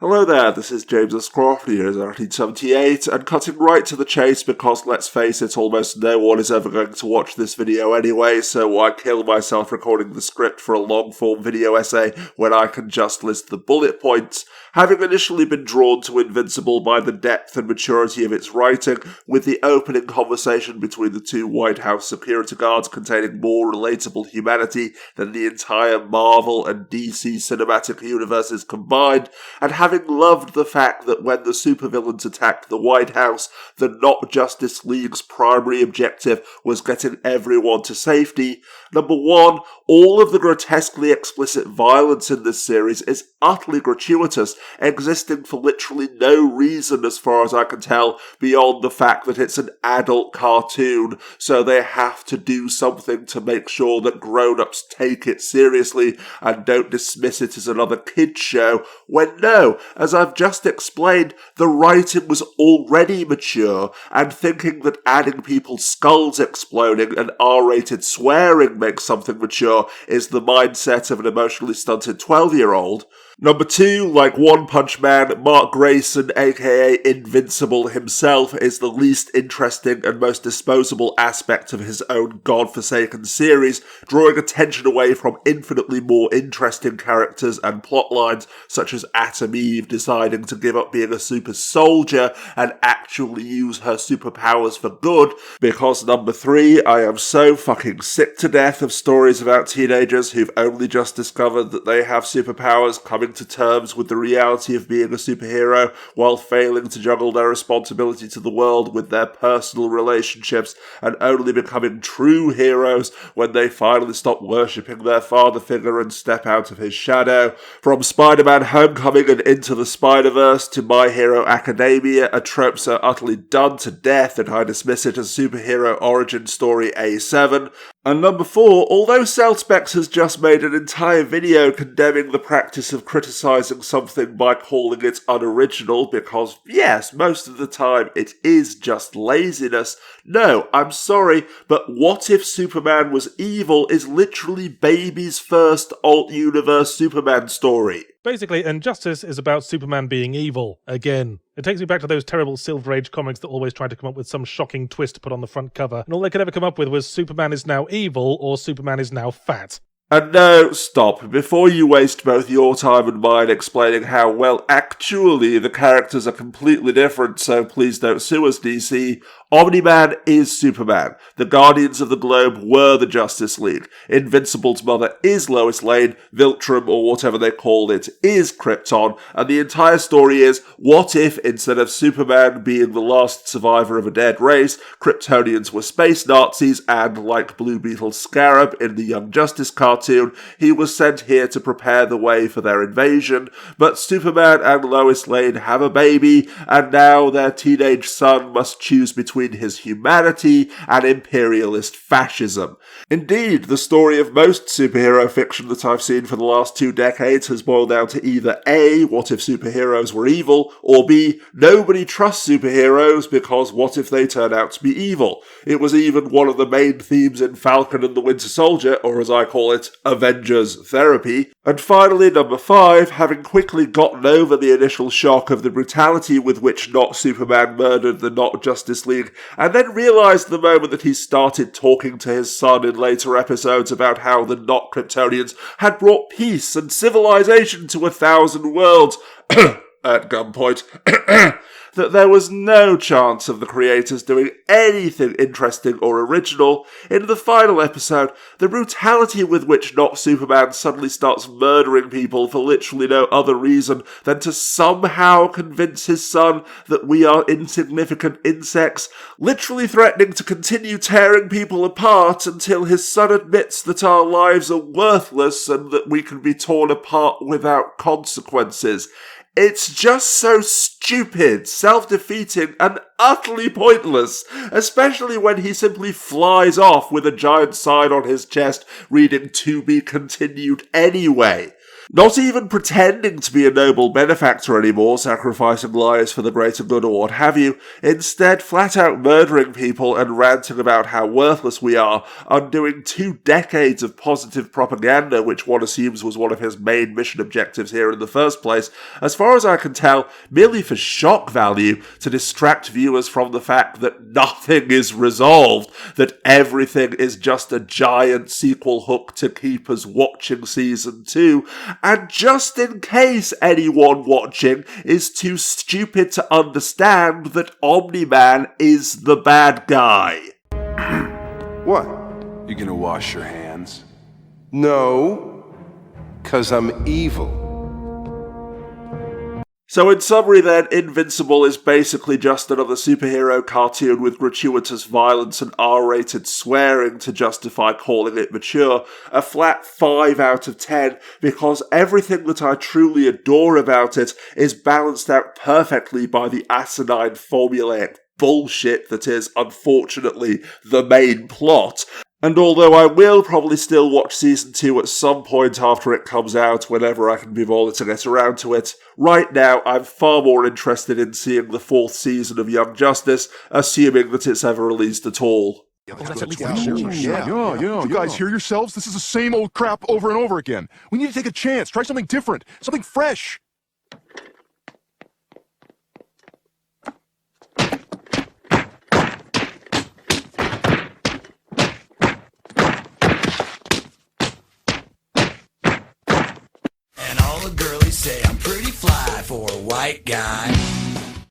Hello there, this is James Scroff, the year is 1978, and cutting right to the chase because, let's face it, almost no one is ever going to watch this video anyway, so why kill myself recording the script for a long-form video essay when I can just list the bullet points? Having initially been drawn to Invincible by the depth and maturity of its writing, with the opening conversation between the two White House security guards containing more relatable humanity than the entire Marvel and DC cinematic universes combined, and having loved the fact that when the supervillains attacked the White House, the Not Justice League's primary objective was getting everyone to safety. Number one, all of the grotesquely explicit violence in this series is utterly gratuitous, existing for literally no reason as far as I can tell, beyond the fact that it's an adult cartoon, so they have to do something to make sure that grown-ups take it seriously and don't dismiss it as another kid's show, when no, as I've just explained, the writing was already mature, and thinking that adding people's skulls exploding and R-rated swearing makes something mature is the mindset of an emotionally stunted 12-year-old. Number two, like One Punch Man, Mark Grayson, aka Invincible himself, is the least interesting and most disposable aspect of his own godforsaken series, drawing attention away from infinitely more interesting characters and plotlines, such as Atom Eve deciding to give up being a super soldier and actually use her superpowers for good, because number three, I am so fucking sick to death of stories about teenagers who've only just discovered that they have superpowers coming to terms with the reality of being a superhero while failing to juggle their responsibility to the world with their personal relationships and only becoming true heroes when they finally stop worshipping their father figure and step out of his shadow. From Spider-Man Homecoming and Into the Spider-Verse to My Hero Academia, a trope so utterly done to death that I dismiss it as superhero origin story A7. And number four, although Cellspecs has just made an entire video condemning the practice of criticising something by calling it unoriginal because, yes, most of the time it is just laziness, no, I'm sorry, but What If Superman Was Evil is literally baby's first alt-universe Superman story. Basically, Injustice is about Superman being evil, again. It takes me back to those terrible Silver Age comics that always tried to come up with some shocking twist to put on the front cover, and all they could ever come up with was Superman is now evil or Superman is now fat. And no, stop. Before you waste both your time and mine explaining how, well, actually the characters are completely different, so please don't sue us, DC. Omni-Man is Superman. The Guardians of the Globe were the Justice League. Invincible's mother is Lois Lane. Viltrum, or whatever they called it, is Krypton. And the entire story is, what if, instead of Superman being the last survivor of a dead race, Kryptonians were space Nazis and, like Blue Beetle Scarab in the Young Justice cartoon, he was sent here to prepare the way for their invasion. But Superman and Lois Lane have a baby, and now their teenage son must choose between his humanity and imperialist fascism. Indeed, the story of most superhero fiction that I've seen for the last 2 decades has boiled down to either A, what if superheroes were evil, or B, nobody trusts superheroes because what if they turn out to be evil? It was even one of the main themes in Falcon and the Winter Soldier, or as I call it, Avengers Therapy. And finally, number 5, having quickly gotten over the initial shock of the brutality with which Not Superman murdered the Not Justice League, and then realised the moment that he started talking to his son in later episodes about how the Not Kryptonians had brought peace and civilization to 1,000 worlds, at gunpoint, that there was no chance of the creators doing anything interesting or original. In the final episode, the brutality with which Not Superman suddenly starts murdering people for literally no other reason than to somehow convince his son that we are insignificant insects, literally threatening to continue tearing people apart until his son admits that our lives are worthless and that we can be torn apart without consequences. It's just so stupid, self-defeating, and utterly pointless, especially when he simply flies off with a giant sign on his chest reading "To be continued anyway." Not even pretending to be a noble benefactor anymore, sacrificing lives for the greater good or what have you, instead flat out murdering people and ranting about how worthless we are, undoing 2 decades of positive propaganda, which one assumes was one of his main mission objectives here in the first place, as far as I can tell, merely for shock value, to distract viewers from the fact that nothing is resolved, that everything is just a giant sequel hook to keep us watching season 2, and just in case anyone watching is too stupid to understand that Omni-Man is the bad guy. What? You gonna wash your hands? No, 'cause I'm evil. So in summary then, Invincible is basically just another superhero cartoon with gratuitous violence and R-rated swearing to justify calling it mature. A flat 5 out of 10, because everything that I truly adore about it is balanced out perfectly by the asinine formulaic bullshit that is, unfortunately, the main plot. And although I will probably still watch season 2 at some point after it comes out, whenever I can be bothered to get around to it, right now I'm far more interested in seeing the 4th season of Young Justice, assuming that it's ever released at all. You guys hear yourselves? This is the same old crap over and over again. We need to take a chance, try something different, something fresh. And all the girlies say I'm pretty fly for a white guy.